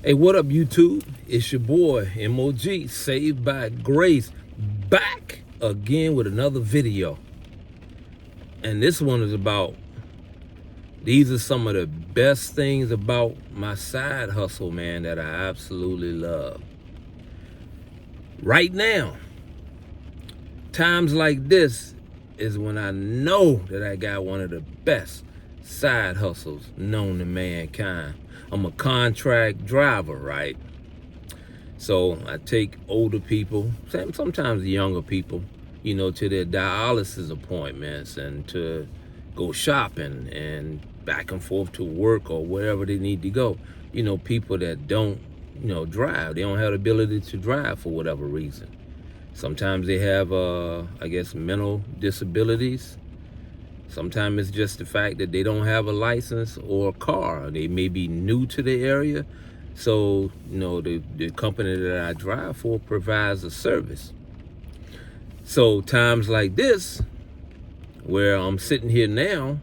Hey, what up, YouTube? It's your boy, MOG, Saved by Grace, back again with another video. And this one is about, these are some of the best things about my side hustle, man, that I absolutely love. Right now, times like this is when I know that I got one of the best side hustles known to mankind. I'm a contract driver, right? So I take older people, sometimes younger people, to their dialysis appointments and to go shopping and back and forth to work or wherever they need to go. People that don't, drive. They don't have the ability to drive for whatever reason. Sometimes they have, mental disabilities. Sometimes it's just the fact that they don't have a license or a car. They may be new to the area. So, the company that I drive for provides a service. So times like this, where I'm sitting here now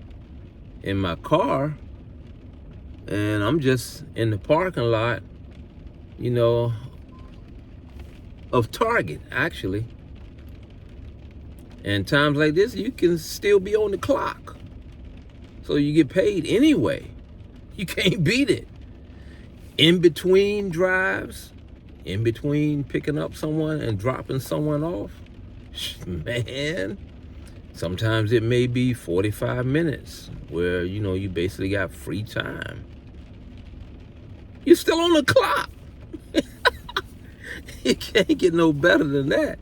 in my car and I'm just in the parking lot, of Target, actually. And times like this, you can still be on the clock. So you get paid anyway. You can't beat it. In between drives, in between picking up someone and dropping someone off, man, sometimes it may be 45 minutes where, you basically got free time. You're still on the clock. You can't get no better than that.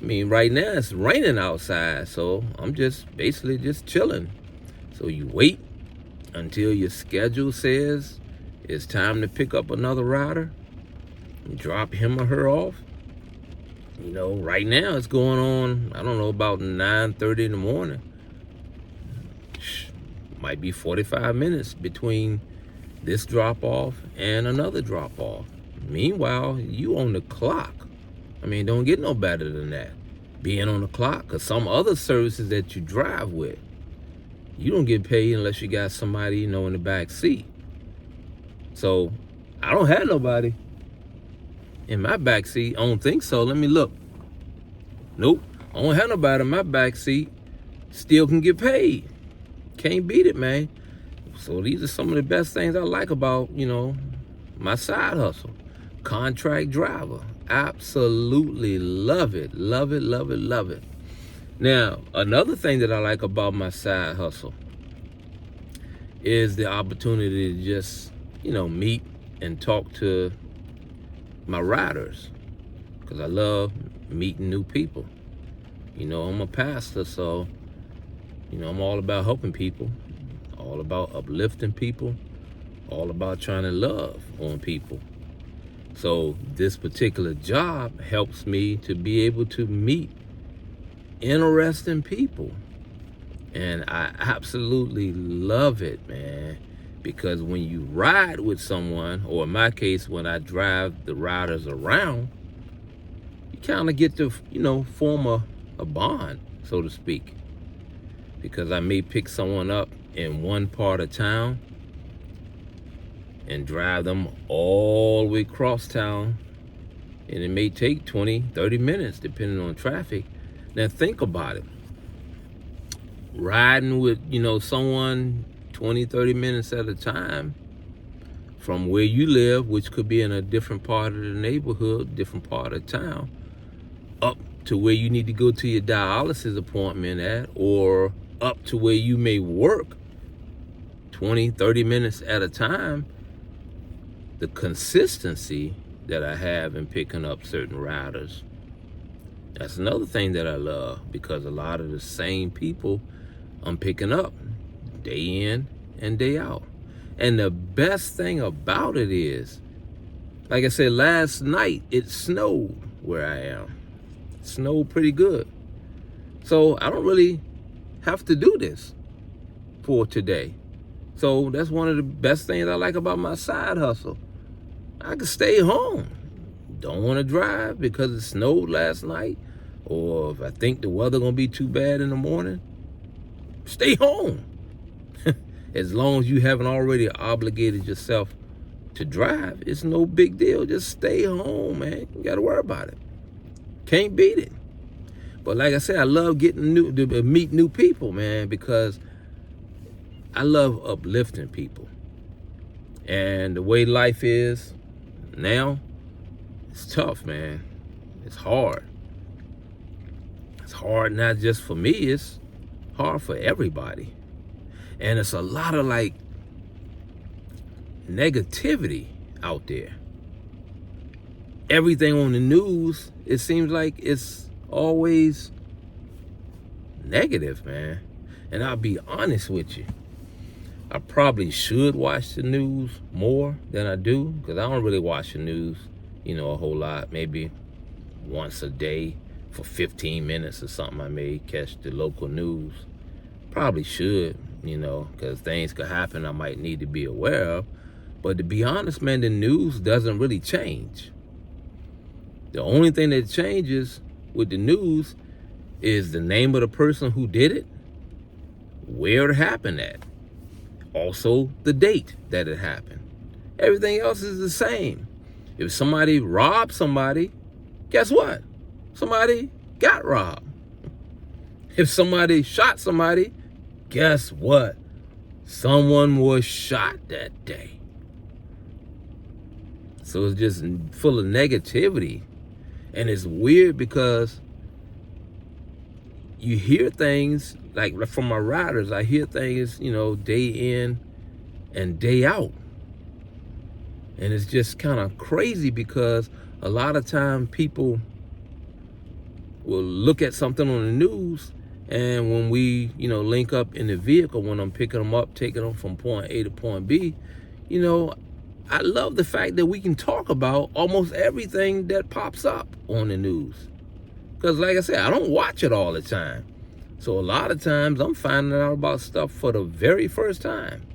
I mean, right now it's raining outside, so I'm basically just chilling. So you wait until your schedule says it's time to pick up another rider and drop him or her off. Right now it's going on, I don't know, about 9:30 in the morning. Might be 45 minutes between this drop off and another drop off. Meanwhile, you on the clock. I mean, don't get no better than that. Being on the clock, because some other services that you drive with, you don't get paid unless you got somebody, in the back seat. So I don't have nobody in my back seat. I don't think so. Let me look. Nope. I don't have nobody in my back seat. Still can get paid. Can't beat it, man. So these are some of the best things I like about, my side hustle. Contract driver. Absolutely love it. Love it, love it, love it. Now, another thing that I like about my side hustle is the opportunity to just, meet and talk to my riders, because I love meeting new people. I'm a pastor, so, I'm all about helping people, all about uplifting people, all about trying to love on people. So this particular job helps me to be able to meet interesting people. And I absolutely love it, man. Because when you ride with someone, or in my case, when I drive the riders around, you kind of get to, form a bond, so to speak. Because I may pick someone up in one part of town and drive them all the way across town, and it may take 20, 30 minutes depending on traffic. Now think about it. Riding with, someone 20, 30 minutes at a time from where you live, which could be in a different part of the neighborhood, different part of town, up to where you need to go to your dialysis appointment at, or up to where you may work 20, 30 minutes at a time. The consistency that I have in picking up certain riders, that's another thing that I love, because a lot of the same people I'm picking up day in and day out. And the best thing about it is, like I said, last night it snowed where I am. It snowed pretty good. So I don't really have to do this for today. So that's one of the best things I like about my side hustle. I can stay home. Don't want to drive because it snowed last night, or if I think the weather gonna be too bad in the morning, stay home. As long as you haven't already obligated yourself to drive, it's no big deal. Just stay home, man. You got to worry about it. Can't beat it. But like I said, I love getting to meet new people, man, because I love uplifting people. And the way life is now, it's tough, man. It's hard. It's hard not just for me, it's hard for everybody. And it's a lot of like negativity out there. Everything on the news, it seems like it's always negative, man. And I'll be honest with you, I probably should watch the news more than I do, because I don't really watch the news, a whole lot. Maybe once a day for 15 minutes or something, I may catch the local news. Probably should, because things could happen I might need to be aware of. But to be honest, man, the news doesn't really change. The only thing that changes with the news is the name of the person who did it, where it happened at, also the date that it happened. Everything else is the same. If somebody robbed somebody, guess what? Somebody got robbed. If somebody shot somebody, guess what? Someone was shot that day. So it's just full of negativity. And it's weird because you hear things, like from my riders, I hear things, day in and day out. And it's just kind of crazy because a lot of time people will look at something on the news, and when we, link up in the vehicle, when I'm picking them up, taking them from point A to point B, I love the fact that we can talk about almost everything that pops up on the news. Because like I said, I don't watch it all the time. So a lot of times I'm finding out about stuff for the very first time.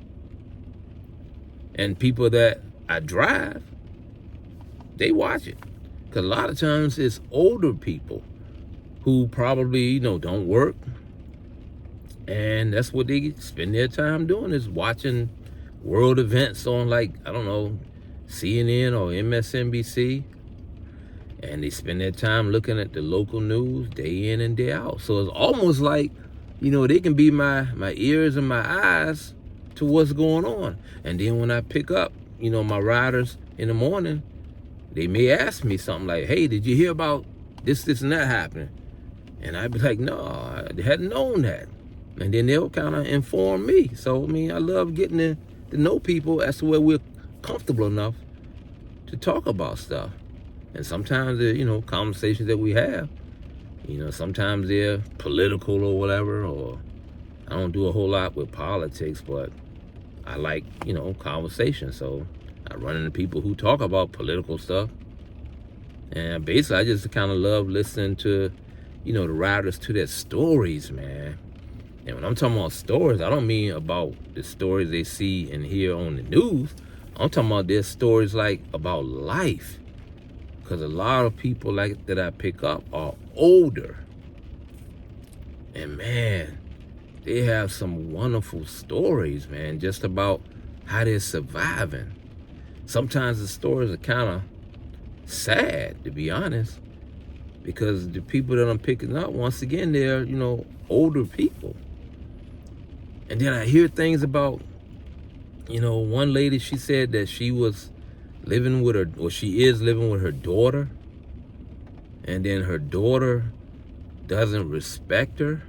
And people that I drive, they watch it. Because a lot of times it's older people who probably, don't work. And that's what they spend their time doing, is watching world events on, like, I don't know, CNN or MSNBC. And they spend their time looking at the local news day in and day out. So it's almost like, they can be my ears and my eyes to what's going on. And then when I pick up, my riders in the morning, they may ask me something like, hey, did you hear about this and that happening? And I'd be like, no, I hadn't known that. And then they'll kind of inform me. So, I love getting to know people as to where we're comfortable enough to talk about stuff. And sometimes the, conversations that we have, sometimes they're political or whatever, or I don't do a whole lot with politics, but I like, conversation. So I run into people who talk about political stuff. And basically, I just kind of love listening to, the riders, to their stories, man. And when I'm talking about stories, I don't mean about the stories they see and hear on the news. I'm talking about their stories like about life. Because a lot of people like that I pick up are older. And man, they have some wonderful stories, man, just about how they're surviving. Sometimes the stories are kind of sad, to be honest, because the people that I'm picking up, once again, they're, older people. And then I hear things about, one lady, she said that she was living with her, or she is living with her daughter, and then her daughter doesn't respect her,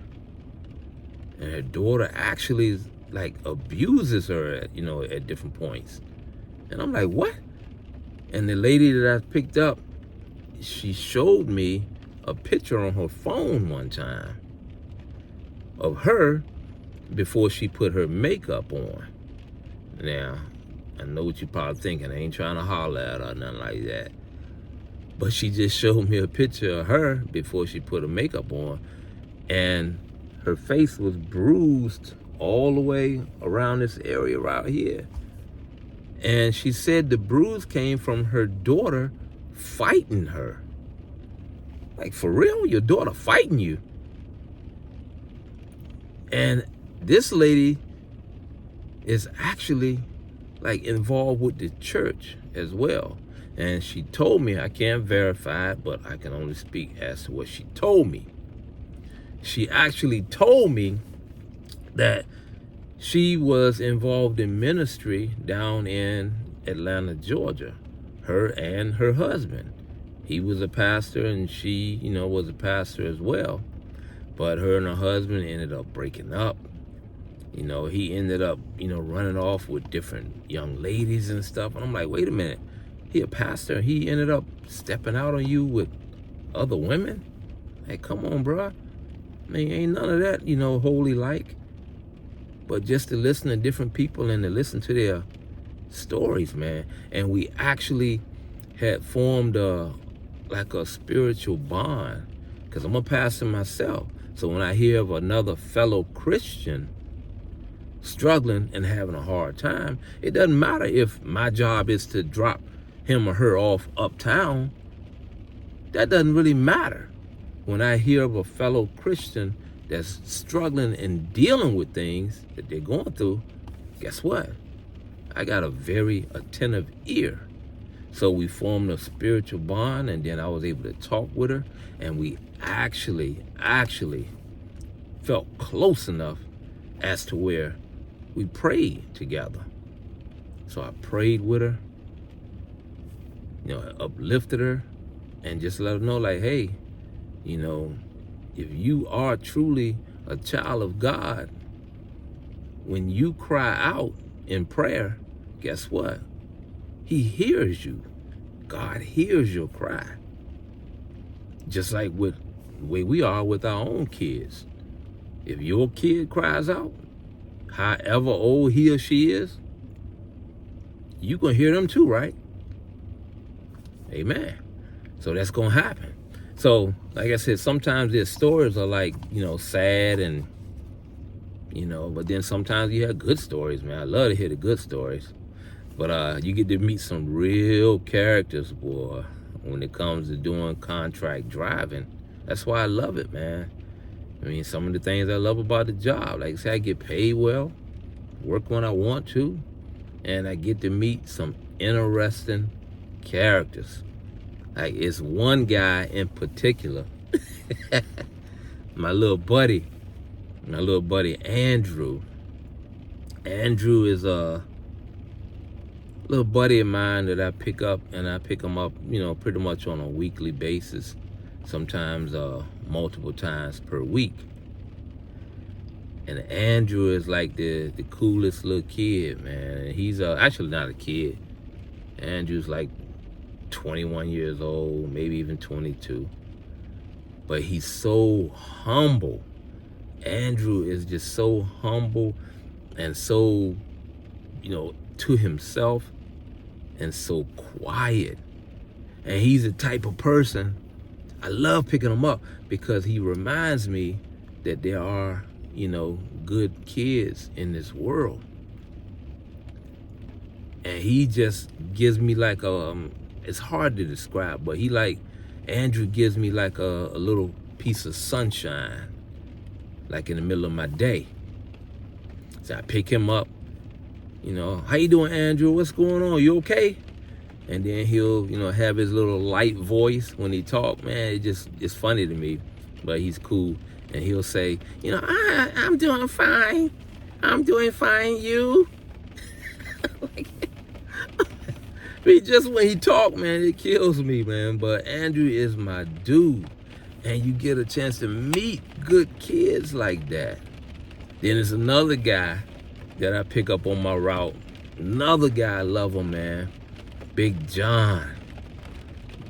and her daughter actually like abuses her at, at different points. And I'm like, what? And the lady that I picked up, she showed me a picture on her phone one time of her before she put her makeup on. Now, I know what you're probably thinking. I ain't trying to holler at her or nothing like that. But she just showed me a picture of her before she put her makeup on. And her face was bruised all the way around this area right here. And she said the bruise came from her daughter fighting her. Like, for real? Your daughter fighting you? And this lady is actually like involved with the church as well. And she told me, I can't verify it, but I can only speak as to what she told me. She actually told me that she was involved in ministry down in Atlanta, Georgia, her and her husband. He was a pastor and she, was a pastor as well. But her and her husband ended up breaking up. He ended up, running off with different young ladies and stuff. And I'm like, wait a minute. He a pastor. He ended up stepping out on you with other women? Hey, come on, bruh. I mean, ain't none of that, holy like. But just to listen to different people and to listen to their stories, man. And we actually had formed a spiritual bond. Because I'm a pastor myself. So when I hear of another fellow Christian struggling and having a hard time, it doesn't matter if my job is to drop him or her off uptown. That doesn't really matter. When I hear of a fellow Christian that's struggling and dealing with things that they're going through, guess what? I got a very attentive ear. So we formed a spiritual bond, and then I was able to talk with her, and we actually felt close enough as to where we prayed together. So I prayed with her, uplifted her, and just let her know, like, hey, if you are truly a child of God, when you cry out in prayer, guess what? He hears you. God hears your cry. Just like with the way we are with our own kids. If your kid cries out, however old he or she is, you gonna hear them too, right? Amen. So that's gonna happen. So, like I said, sometimes their stories are like, sad and, but then sometimes you have good stories, man. I love to hear the good stories. But you get to meet some real characters, boy, when it comes to doing contract driving. That's why I love it, man. I mean, some of the things I love about the job, like I say, I get paid well, work when I want to, and I get to meet some interesting characters. Like, it's one guy in particular, my little buddy Andrew. Andrew is a little buddy of mine that I pick up, and I pick him up, pretty much on a weekly basis, sometimes multiple times per week. And Andrew is like the coolest little kid, man. And he's actually not a kid. Andrew's like 21 years old, maybe even 22. But he's so humble. Andrew is just so humble and so, to himself and so quiet. And he's the type of person, I love picking him up because he reminds me that there are, good kids in this world. And he just gives me like it's hard to describe, but Andrew gives me like a little piece of sunshine, like in the middle of my day. So I pick him up, how you doing, Andrew? What's going on? You okay? And then he'll, have his little light voice when he talk. Man, it's funny to me, but he's cool. And he'll say, I'm doing fine. I'm doing fine, you? Just when he talk, man, it kills me, man. But Andrew is my dude. And you get a chance to meet good kids like that. Then there's another guy that I pick up on my route. Another guy, I love him, man. Big John.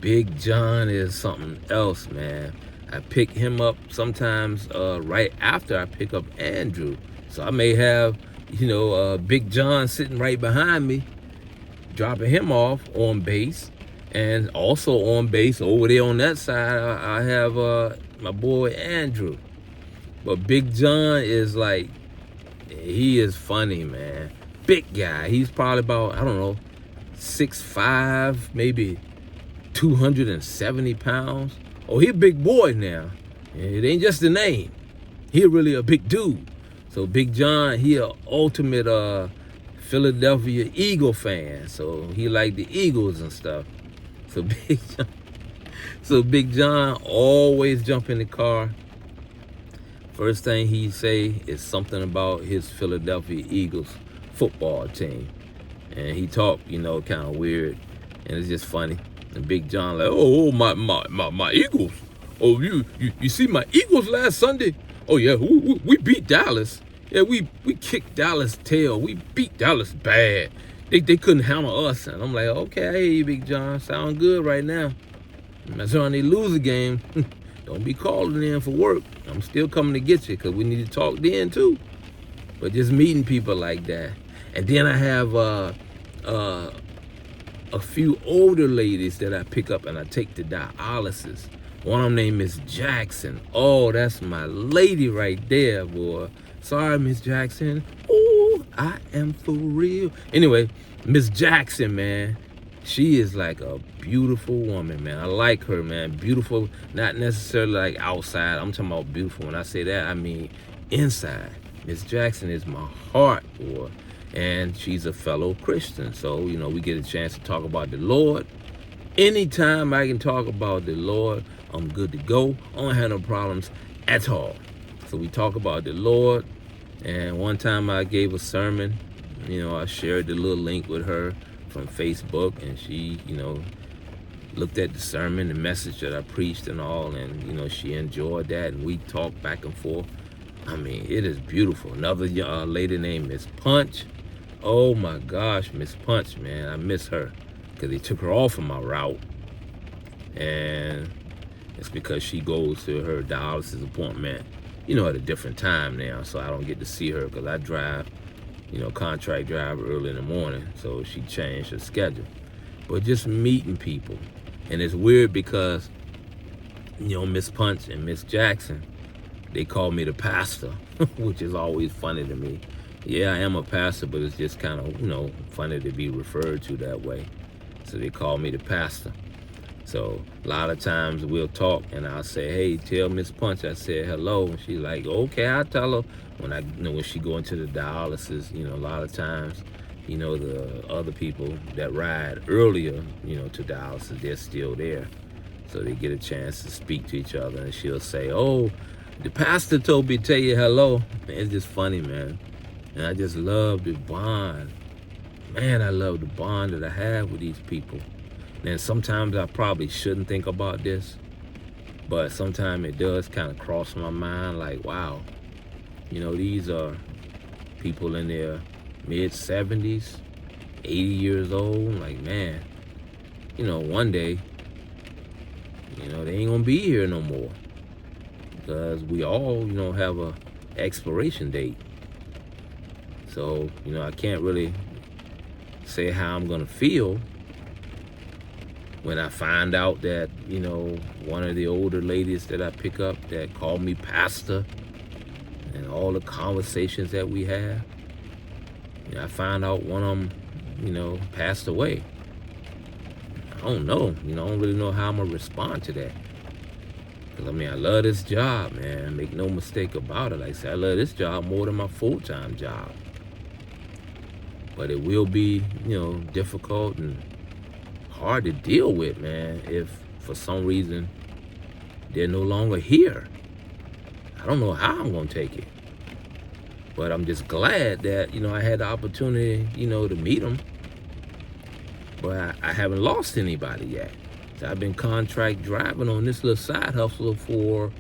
Big John is something else, man. I pick him up sometimes right after I pick up Andrew. So I may have, Big John sitting right behind me, dropping him off on base. And also on base over there on that side, I have my boy Andrew. But Big John is like, he is funny, man. Big guy. He's probably about, 6'5", maybe 270 pounds. Oh, he a big boy now. It ain't just the name. He really a big dude. So Big John, he a ultimate Philadelphia Eagle fan, so he liked the Eagles and stuff. So Big John always jump in the car. First thing he say is something about his Philadelphia Eagles football team, and he talk, kind of weird, and it's just funny. And Big John like, oh my Eagles. Oh, you see my Eagles last Sunday? Oh yeah, we beat Dallas. Yeah, we kicked Dallas' tail. We beat Dallas bad. They couldn't handle us. And I'm like, okay, hey, Big John, sound good right now. That's when they lose a game. Don't be calling in for work. I'm still coming to get you because we need to talk then too. But just meeting people like that. And then I have a few older ladies that I pick up and I take to dialysis. One of them named Miss Jackson. Oh, that's my lady right there, boy. Sorry, Miss Jackson. Oh, I am for real. Anyway, Miss Jackson, man, she is like a beautiful woman, man. I like her, man. Beautiful, not necessarily like outside. I'm talking about beautiful. When I say that, I mean inside. Miss Jackson is my heart, boy. And she's a fellow Christian. So, we get a chance to talk about the Lord. Anytime I can talk about the Lord, I'm good to go. I don't have no problems at all. So we talk about the Lord. And one time I gave a sermon. I shared the little link with her from Facebook. And she, looked at the sermon, the message that I preached and all. And, she enjoyed that. And we talked back and forth. I mean, it is beautiful. Another lady named Miss Punch. Oh my gosh, Miss Punch, man. I miss her because they took her off of my route. And it's because she goes to her dialysis appointment, at a different time now. So I don't get to see her because I drive, contract drive early in the morning. So she changed her schedule. But just meeting people. And it's weird because, Miss Punch and Miss Jackson, they call me the pastor, which is always funny to me. Yeah, I am a pastor, but it's just kind of, funny to be referred to that way. So they call me the pastor. So a lot of times we'll talk and I'll say, hey, tell Miss Punch I said hello. And she's like, okay, I'll tell her. When she go into the dialysis, a lot of times, the other people that ride earlier, to dialysis, they're still there. So they get a chance to speak to each other and she'll say, oh, the pastor told me to tell you hello. It's just funny, man. And I just love the bond. Man, I love the bond that I have with these people. And sometimes I probably shouldn't think about this, but sometimes it does kind of cross my mind like, wow, these are people in their mid-70s, 80 years old. Like, man, one day, they ain't gonna be here no more. Because we all, have a expiration date. So, I can't really say how I'm gonna feel when I find out that, one of the older ladies that I pick up that called me pastor and all the conversations that we have, I find out one of them, passed away. I don't know, I don't really know how I'm gonna respond to that. Because, I love this job, man. Make no mistake about it. Like I said, I love this job more than my full-time job. But it will be, difficult and hard to deal with, man, if for some reason they're no longer here. I don't know how I'm going to take it. But I'm just glad that, I had the opportunity, to meet them. But I haven't lost anybody yet. I've been contract driving on this little side hustle for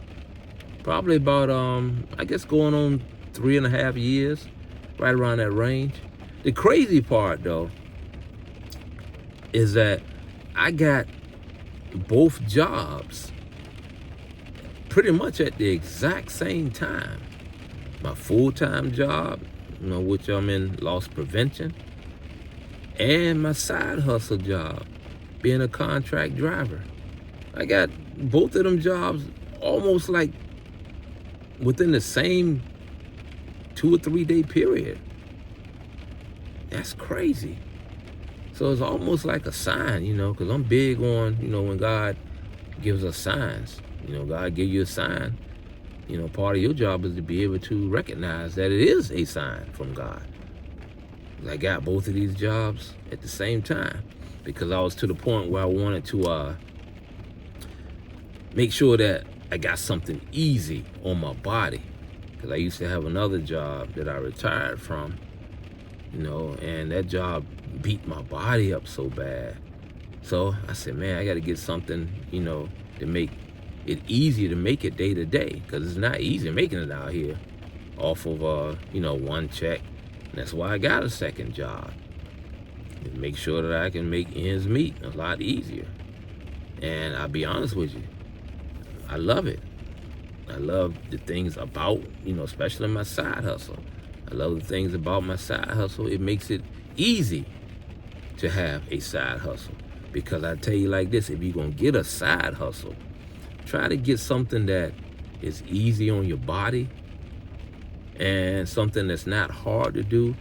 probably about, I guess going on 3.5 years, right around that range. The crazy part, though, is that I got both jobs pretty much at the exact same time. My full-time job, which I'm in loss prevention, and my side hustle job, being a contract driver. I got both of them jobs almost like within the same 2 or 3 day period. That's crazy. So it's almost like a sign, because I'm big on, when God gives us signs. God give you a sign. Part of your job is to be able to recognize that it is a sign from God. I got both of these jobs at the same time because I was to the point where I wanted to make sure that I got something easy on my body, because I used to have another job that I retired from, and that job beat my body up so bad. So I said, man, I got to get something, to make it easier to make it day to day, because it's not easy making it out here off of, one check. And that's why I got a second job, to make sure that I can make ends meet a lot easier. And I'll be honest with you, I love it. I love the things about, especially my side hustle. I love the things about my side hustle. It makes it easy to have a side hustle. Because I tell you like this, if you're going to get a side hustle, try to get something that is easy on your body and something that's not hard to do,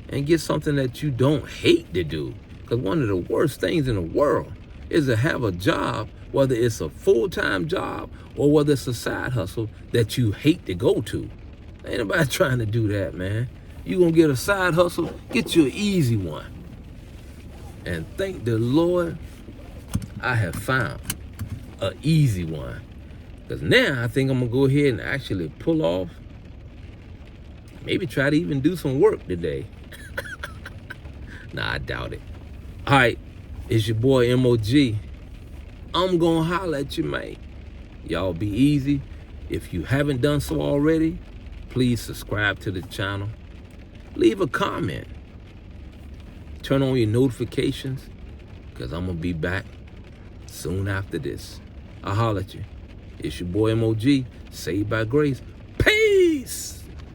and get something that you don't hate to do. Because one of the worst things in the world is to have a job, whether it's a full-time job or whether it's a side hustle that you hate to go to. Ain't nobody trying to do that, man. You gonna get a side hustle, get you an easy one. And thank the Lord, I have found an easy one. Because now I think I'm gonna go ahead and actually pull off, maybe try to even do some work today. Nah, I doubt it. All right, it's your boy MOG. I'm gonna holler at you, man. Y'all be easy. If you haven't done so already, please subscribe to the channel. Leave a comment. Turn on your notifications, because I'm gonna be back soon after this. I'll holler at you. It's your boy MOG, Saved by Grace. Peace!